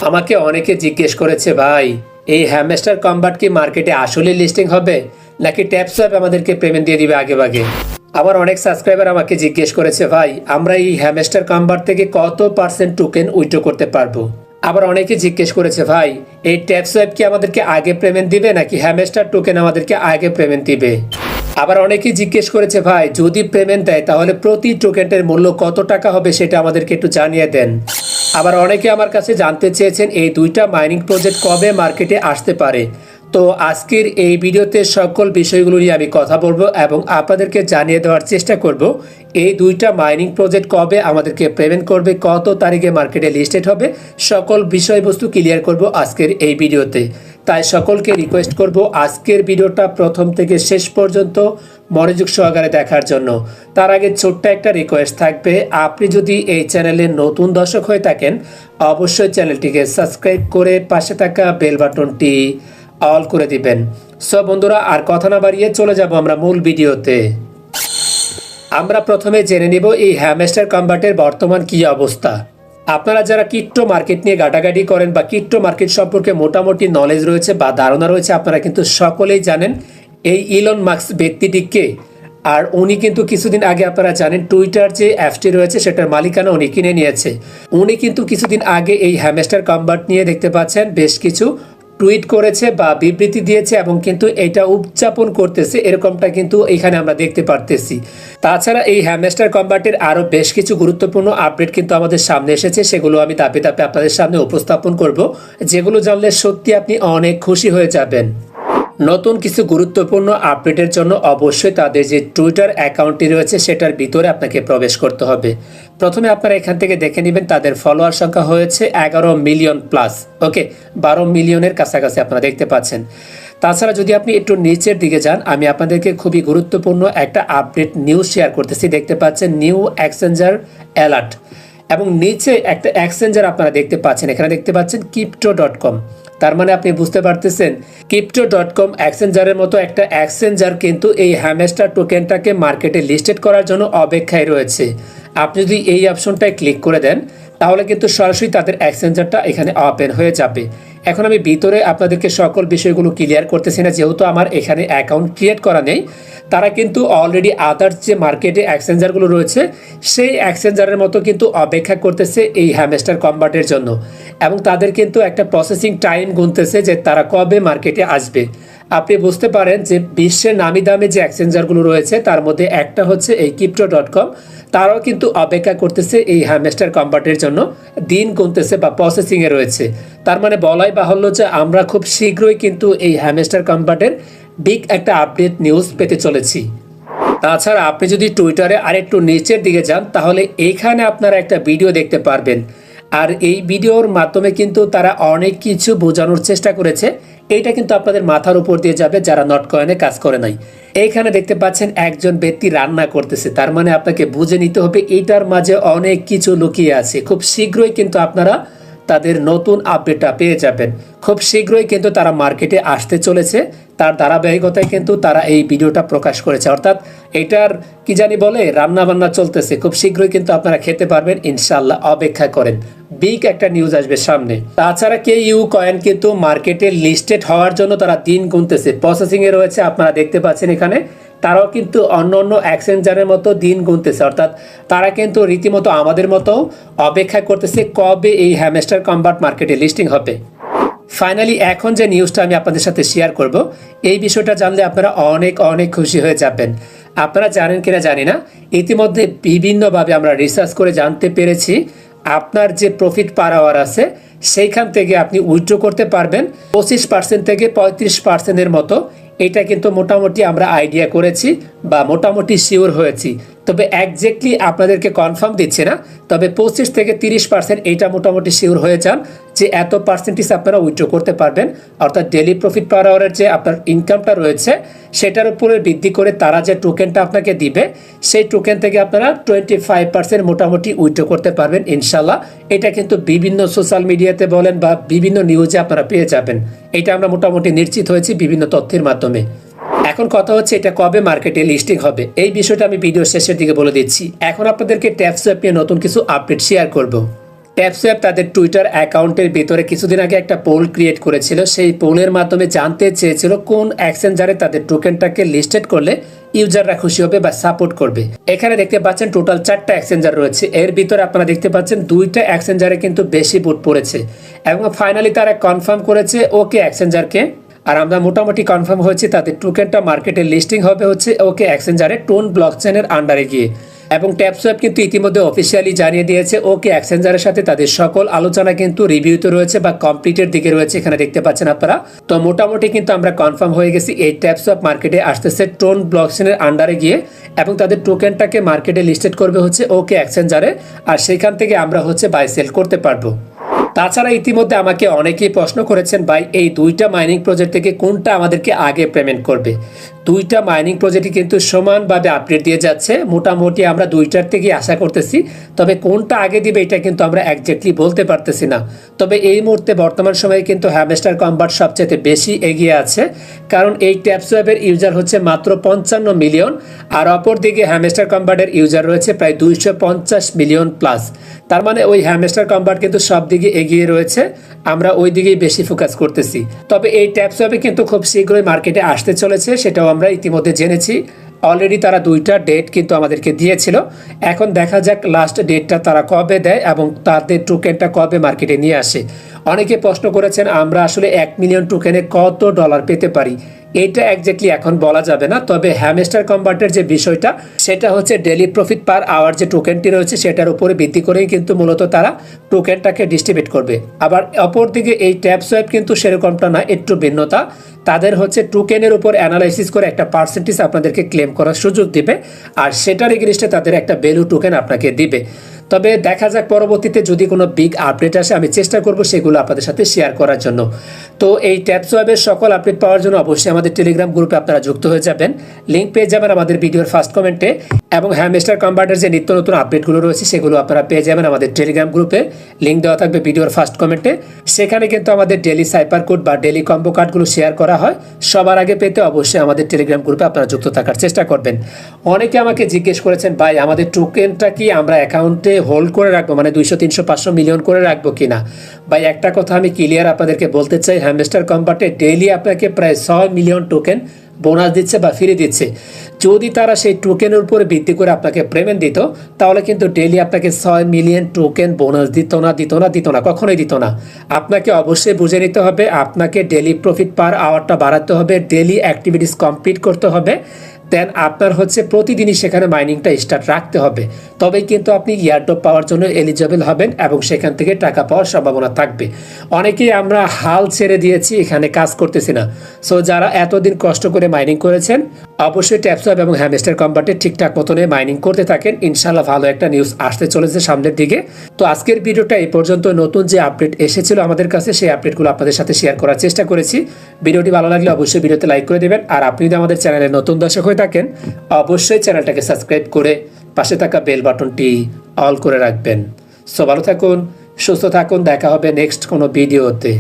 আমাকে অনেকে জিজ্ঞেস করেছে, ভাই এই হ্যামস্টার কম্বাট কি মার্কেটে আসলে লিস্টিং হবে নাকি ট্যাপসোয়াপ আমাদেরকে পেমেন্ট দিয়ে দিবে আগে ভাগে। আমার অনেক সাবস্ক্রাইবার আমাকে জিজ্ঞেস করেছে, ভাই আমরা এই হ্যামস্টার কম্বাট থেকে কত পার্সেন্ট টোকেন উইথড্র করতে পারবো। আবার অনেকে জিজ্ঞেস করেছে, ভাই এই ট্যাপসোয়াপ কি আমাদেরকে আগে পেমেন্ট দিবে নাকি হ্যামস্টার টোকেন আমাদেরকে আগে পেমেন্ট দিবে। আবার অনেকেই জিজ্ঞেস করেছে, ভাই যদি পেমেন্ট দেয় তাহলে প্রতি টোকেনের মূল্য কত টাকা হবে সেটা আমাদেরকে একটু জানিয়ে দেন। আবার অনেকে আমার কাছে জানতে চেয়েছেন এই দুইটা মাইনিং প্রজেক্ট কবে মার্কেটে আসতে পারে। তো আজকের এই ভিডিওতে সকল বিষয়গুলো নিয়ে আমি কথা বলবো এবং আপনাদেরকে জানিয়ে দেওয়ার চেষ্টা করব এই দুইটা মাইনিং প্রজেক্ট কবে আমাদেরকে পেমেন্ট করবে, কত তারিখে মার্কেটে লিস্টেড হবে, সকল বিষয়বস্তু ক্লিয়ার করব আজকের এই ভিডিওতে। তাই সকলকে রিকোয়েস্ট করব আজকের ভিডিওটা প্রথম থেকে শেষ পর্যন্ত মনোযোগ সহকারে দেখার জন্য। তার আগে ছোট্ট একটা রিকোয়েস্ট থাকবে, আপনি যদি এই চ্যানেলের নতুন দর্শক হয়ে থাকেন অবশ্যই চ্যানেলটিকে সাবস্ক্রাইব করে পাশে থাকা বেল বাটনটি অল করে দিবেন। সো বন্ধুরা, আর কথা না বাড়িয়ে চলে যাব আমরা মূল ভিডিওতে। আমরা প্রথমে জেনে নিব এই হ্যামস্টার কম্বাটের বর্তমান কি অবস্থা। আপনারা যারা ক্রিপ্টো মার্কেট নিয়ে ঘাটাঘাটি করেন বা ক্রিপ্টো মার্কেট সম্পর্কে মোটামুটি নলেজ রয়েছে বা ধারণা রয়েছে, আপনারা কিন্তু সকলেই জানেন এই ইলন মাস্ক ব্যক্তিটিকে। আর উনি কিন্তু কিছুদিন আগে আপনারা জানেন টুইটার যে অ্যাপসটি রয়েছে সেটার মালিকানা উনি কিনে নিয়েছে। উনি কিন্তু কিছুদিন আগে এই হ্যামস্টার কম্বাট নিয়ে দেখতে পাচ্ছেন বেশ কিছু টুইট করেছে বা বিবৃতি দিয়েছে এবং কিন্তু এটা উদযাপন করতেছে, এরকমটা কিন্তু এখানে আমরা দেখতে পারতেছি। তাছাড়া এই হ্যামস্টার কম্বাটের আরও বেশ কিছু গুরুত্বপূর্ণ আপডেট কিন্তু আমাদের সামনে এসেছে, সেগুলো আমি ধাপে ধাপে আপনাদের সামনে উপস্থাপন করব, যেগুলো জানলে সত্যি আপনি অনেক খুশি হয়ে যাবেন। নতুন কিছু গুরুত্বপূর্ণ আপডেটের জন্য অবশ্যই তাদের যে টুইটার অ্যাকাউন্টটি রয়েছে সেটার ভিতরে আপনাকে প্রবেশ করতে হবে। প্রথমে আপনারা এখান থেকে দেখে নেবেন তাদের ফলোয়ার সংখ্যা হয়েছে 11 মিলিয়ন প্লাস। ওকে, 12 মিলিয়নের কাছাকাছি আপনারা দেখতে পাচ্ছেন। তাছাড়া যদি আপনি একটু নিচের দিকে যান, আমি আপনাদেরকে খুবই গুরুত্বপূর্ণ একটা আপডেট নিউজ শেয়ার করতেছি। দেখতে পাচ্ছেন নিউ এক্সচেঞ্জার অ্যালার্ট এবং নিচে একটা এক্সচেঞ্জার আপনারা দেখতে পাচ্ছেন, এখানে দেখতে পাচ্ছেন crypto.com। তার মানে আপনি বুঝতে পারতেছেন crypto.com এক্সচেঞ্জারের মতো একটা এক্সচেঞ্জার কিন্তু এই হ্যামস্টার টোকেনটাকে মার্কেটে লিস্টেড করার জন্য অপেক্ষায় রয়েছে। আপনি যদি এই অপশনটায় ক্লিক করে দেন তাহলে কিন্তু সরাসরি তাদের এক্সচেঞ্জারটা এখানে ওপেন হয়ে যাবে। এখন আমি ভিতরে আপনাদেরকে সকল বিষয়গুলো ক্লিয়ার করতেছি না, যেহেতু আমার এখানে অ্যাকাউন্ট ক্রিয়েট করা নেই। তারা কিন্তু অলরেডি আদার্স যে মার্কেটে এক্সচেঞ্জারগুলো রয়েছে সেই এক্সচেঞ্জারের মতো কিন্তু অপেক্ষা করতেছে এই হ্যামস্টার কম্বাটের জন্য এবং তাদের কিন্তু একটা প্রসেসিং টাইম গুনতেছে যে তারা কবে মার্কেটে আসবে। আপনি বুঝতে পারেন যে বিশ্বের নামি দামি যে এক্সচেঞ্জারগুলো রয়েছে তার মধ্যে একটা হচ্ছে এই crypto.com। তারাও কিন্তু অপেক্ষা করতেছে এই হ্যামস্টার কম্বাটের জন্য, দিন গুনতেছে বা প্রসেসিংয়ে রয়েছে। তার মানে বলাই বাহুল্য যে আমরা খুব শীঘ্রই কিন্তু এই হ্যামস্টার কম্বাটের বিগ একটা আপডেট নিউজ পেতে চলেছি। তাছাড়া আপনি যদি টুইটারে আরেকটু নিচের দিকে যান তাহলে এইখানে আপনারা একটা ভিডিও দেখতে পারবেন। আর এই ভিডিওর মাধ্যমে কিন্তু তারা অনেক কিছু বোঝানোর চেষ্টা করেছে। এইটা কিন্তু আপনাদের মাথার উপর দিয়ে যাবে যারা নট কয়েনে কাজ করে নাই। এইখানে দেখতে পাচ্ছেন একজন ব্যক্তি রান্না করতেছে, তার মানে আপনাকে বুঝে নিতে হবে এইটার মাঝে অনেক কিছু লুকিয়ে আছে। খুব শীঘ্রই কিন্তু আপনারা তাদের নতুন আপডেটটা পেয়ে যাবেন। খুব শীঘ্রই কিন্তু তারা মার্কেটে আসতে চলেছে, তার ধারাবাহিকতায় কিন্তু তারা এই ভিডিওটা প্রকাশ করেছে। অর্থাৎ এটার কি জানি বলে রান্না বান্না চলতেছে, খুব শীঘ্রই কিন্তু আপনারা খেতে পারবেন ইনশাল্লাহ, অপেক্ষা করেন, বিগ একটা নিউজ আসবে সামনে। তাছাড়া KU কয়েন কিন্তু মার্কেটে লিস্টেড হওয়ার জন্য তারা দিন গুনতেছে, প্রসেসিংয়ে রয়েছে আপনারা দেখতে পাচ্ছেন এখানে। তারাও কিন্তু অন্য অন্য এক্সচেঞ্জারের মতো দিন গুনতেছে, অর্থাৎ তারা কিন্তু রীতিমতো আমাদের মতো অপেক্ষা করতেছে কবে এই হ্যামস্টার কম্বাট মার্কেটে লিস্টিং হবে। ফাইনালি এখন যে নিউজটা আমি আপনাদের সাথে শেয়ার করব, এই বিষয়টা জানলে আপনারা অনেক অনেক খুশি হয়ে যাবেন। আপনারা জানেন কিনা জানি না, ইতিমধ্যে বিভিন্নভাবে আমরা রিসার্চ করে জানতে পেরেছি আপনার যে প্রফিট পার আওয়ার আছে সেইখান থেকে আপনি উইথড্র করতে পারবেন 25% থেকে 35%-এর মতো। এটা কিন্তু মোটামুটি আমরা আইডিয়া করেছি বা মোটামুটি শিওর হয়েছি, তবে একজ্যাক্টলি আপনাদেরকে কনফার্ম দিচ্ছে না। তবে 25 থেকে 30% এইটা মোটামুটি শিওর হয়ে যান যে এত পার্সেন্টেজ আপনারা উইথড্র করতে পারবেন। অর্থাৎ ডেলি প্রফিট পার আওয়ারের যে আপনার ইনকামটা রয়েছে সেটার উপরে ভিত্তি করে তারা যে টোকেনটা আপনাকে দিবে সেই টোকেন থেকে আপনারা 25% মোটামুটি উইথড্র করতে পারবেন ইনশাল্লাহ। এটা কিন্তু বিভিন্ন সোশ্যাল মিডিয়াতে বলেন বা বিভিন্ন নিউজে আপনারা পেয়ে যাবেন। এটা আমরা মোটামুটি নিশ্চিত হয়েছি বিভিন্ন তথ্যের মাধ্যমে। এখন কথা হচ্ছে এটা কবে মার্কেটে লিস্টিং হবে, এই বিষয়টা আমি ভিডিও শেষের দিকে বলে দিচ্ছি। এখন আপনাদেরকে ট্যাপসোয়াপ নিয়ে নতুন কিছু আপডেট শেয়ার করব। ট্যাপসোয়াপ তাদের টুইটার অ্যাকাউন্টের ভিতরে কিছুদিন আগে একটা পোল ক্রিয়েট করেছিল। সেই পোলের মাধ্যমে জানতে চেয়েছিল কোন এক্সচেঞ্জারে তাদের টোকেনটাকে লিস্টেড করলে ইউজাররা খুশি হবে বা সাপোর্ট করবে। এখানে দেখতে পাচ্ছেন টোটাল 4টা এক্সচেঞ্জার রয়েছে। এর ভিতরে আপনারা দেখতে পাচ্ছেন 2টা এক্সচেঞ্জারে কিন্তু বেশি ভোট পড়েছে এবং ফাইনালি তারা কনফার্ম করেছে ওকে এক্সচেঞ্জারকে। আর আমরা মোটামুটি কনফার্ম হয়েছি তাদের টোকেনটা মার্কেটে লিস্টিং হবে হচ্ছে ওকে এক্সচেঞ্জারে টোন ব্লকচেনের আন্ডারে গিয়ে। এবং ট্যাপসোয়াপ কিন্তু ইতিমধ্যে অফিসিয়ালি জানিয়ে দিয়েছে ওকে এক্সচেঞ্জারের সাথে তাদের সকল আলোচনা কিন্তু রিভিউতে রয়েছে বা কমপ্লিটের দিকে রয়েছে, এখানে দেখতে পাচ্ছেন আপনারা। তো মোটামুটি কিন্তু আমরা কনফার্ম হয়ে গেছি এই ট্যাপসোয়াপ মার্কেটে আসতেছে টোন ব্লকচেনের আন্ডারে গিয়ে এবং তাদের টোকেনটাকে মার্কেটে লিস্টেড করবে হচ্ছে ওকে এক্সচেঞ্জারে। আর সেখান থেকে আমরা হচ্ছে বাই সেল করতে পারবো। তাছাড়া ইতিমধ্যে আমাকে অনেকেই প্রশ্ন করেছেন ভাই এই 2টা মাইনিং প্রজেক্ট থেকে কোনটা আমাদেরকে আগে পেমেন্ট করবে। 2টা মাইনিং প্রজেক্টই কিন্তু সমানভাবে আপডেট দিয়ে যাচ্ছে। মোটামুটি আমরা 2টার থেকেই আশা করতেছি, তবে কোনটা আগে দিবে এটা কিন্তু আমরা একজ্যাক্টলি বলতে পারতেছি না। তবে এই মুহূর্তে বর্তমান সময়ে কিন্তু হ্যামস্টার কম্বাট সবচেয়ে বেশি এগিয়ে আছে, কারণ এই ট্যাপসোয়াপের ইউজার হচ্ছে মাত্র 55 মিলিয়ন, আর অপরদিকে হ্যামস্টার কম্বাটের ইউজার রয়েছে প্রায় 250 মিলিয়ন প্লাস। তার মানে ওই হ্যামস্টার কম্বাট কিন্তু সব দিকে এগিয়ে রয়েছে, আমরা ওই দিকেই বেশি ফোকাস করতেছি। তবে এই ট্যাপসোয়াপে কিন্তু খুব শীঘ্রই মার্কেটে আসতে চলেছে, সেটাও আমরা ইতিমধ্যে জেনেছি। অলরেডি তারা 2টা ডেট কিন্তু আমাদেরকে দিয়েছিল। এখন দেখা যাক লাস্ট ডেটটা তারা কবে দেয় এবং তাদের টোকেনটা কবে মার্কেটে নিয়ে আসে। অনেকে প্রশ্ন করেছেন আমরা আসলে 1 মিলিয়ন টোকেনে কত ডলার পেতে পারি। এইটা একজ্যাক্টলি এখন বলা যাবে না, তবে হ্যামস্টার কম্বাটের যে বিষয়টা সেটা হচ্ছে ডেলি প্রফিট পার আওয়ার যে টোকেনটি রয়েছে সেটার উপরে ভিত্তি করেই কিন্তু মূলত তারা টোকেনটাকে ডিস্ট্রিবিউট করবে। আবার অপরদিকে এই ট্যাপসোয়াপ কিন্তু সেরকমটা না, একটু ভিন্নতা। তাদের হচ্ছে টোকেনের উপর অ্যানালাইসিস করে একটা পার্সেন্টেজ আপনাদেরকে ক্লেম করার সুযোগ দিবে, আর সেটার এগেইনস্টে তাদের একটা ভ্যালু টোকেন আপনাকে দিবে। তবে দেখা যাক পরবর্তীতে যদি কোনো বিগ আপডেট আসে, আমি চেষ্টা করব সেগুলো আপনাদের সাথে শেয়ার করার জন্য। তো এই ট্যাপসোয়াপের সকল আপডেট পাওয়ার জন্য অবশ্যই আমাদের টেলিগ্রাম গ্রুপে আপনারা যুক্ত হয়ে যাবেন। লিঙ্ক পেয়ে যাবেন আমাদের ভিডিওর ফার্স্ট কমেন্টে, এবং হ্যামস্টার কম্বাটের যে নিত্য নতুন আপডেটগুলো রয়েছে সেগুলো আপনারা পেয়ে যাবেন আমাদের টেলিগ্রাম গ্রুপে। লিঙ্ক দেওয়া থাকবে ভিডিওর ফার্স্ট কমেন্টে। সেখানে কিন্তু আমাদের ডেলি সাইপার কোড বা ডেলি কম্বো কার্ডগুলো শেয়ার করা হয়। সবার আগে পেতে অবশ্যই আমাদের টেলিগ্রাম গ্রুপে আপনারা যুক্ত থাকার চেষ্টা করবেন। অনেকে আমাকে জিজ্ঞেস করেছেন ভাই আমাদের টোকেনটা কি আমরা অ্যাকাউন্টে হোল্ড করে রাখবো, মানে 200, 300, 500 মিলিয়ন করে রাখবো কিনা। ভাই একটা কথা আমি ক্লিয়ার আপনাদেরকে বলতে চাই, হ্যামস্টার কম্বাটে ডেইলি আপনাকে প্রায় 6 মিলিয়ন টোকেন বোনাস দিচ্ছে বা ফিরে দিচ্ছে। যদি তারা সেই টোকেনের উপরে ভিত্তি করে আপনাকে পেমেন্ট দিত তাহলে কিন্তু ডেইলি আপনাকে 6 মিলিয়ন টোকেন বোনাস দিত না, কখনোই দিত না। আপনাকে অবশ্যই বুঝে নিতে হবে, আপনাকে ডেইলি প্রফিট পার আওয়ারটা বাড়াতে হবে, ডেইলি অ্যাক্টিভিটিস কমপ্লিট করতে হবে, দেন আপনার হচ্ছে প্রতিদিনই সেখানে মাইনিংটা স্টার্ট রাখতে হবে। তবেই কিন্তু আপনি ইয়ারড্রপ পাওয়ার জন্য এলিজিবল হবেন এবং সেখান থেকে টাকা পাওয়ার সম্ভাবনা থাকবে। অনেকেই আমরা হাল ছেড়ে দিয়েছি, এখানে কাজ করতেছি না। সো যারা এতদিন কষ্ট করে মাইনিং করেছেন অবশ্যই ট্যাপসোয়াপ এবং হ্যামস্টার কম্বাটে ঠিকঠাক মতনে মাইনিং করতে থাকেন। ইনশাল্লাহ ভালো একটা নিউজ আসতে চলেছে সামনের দিকে। তো আজকের ভিডিওটা এই পর্যন্ত। নতুন যে আপডেট এসেছিল আমাদের কাছে সেই আপডেটগুলো আপনাদের সাথে শেয়ার করার চেষ্টা করেছি। ভিডিওটি ভালো লাগলে অবশ্যই ভিডিওতে লাইক করে দেবেন, আর আপনি যদি আমাদের চ্যানেলে নতুন দর্শক হয়ে থাকেন অবশ্যই চ্যানেলটাকে সাবস্ক্রাইব করে পাশে থাকা বেল বাটনটি অল করে রাখবেন। সো ভালো থাকুন, সুস্থ থাকুন, দেখা হবে নেক্সট কোনো ভিডিওতে।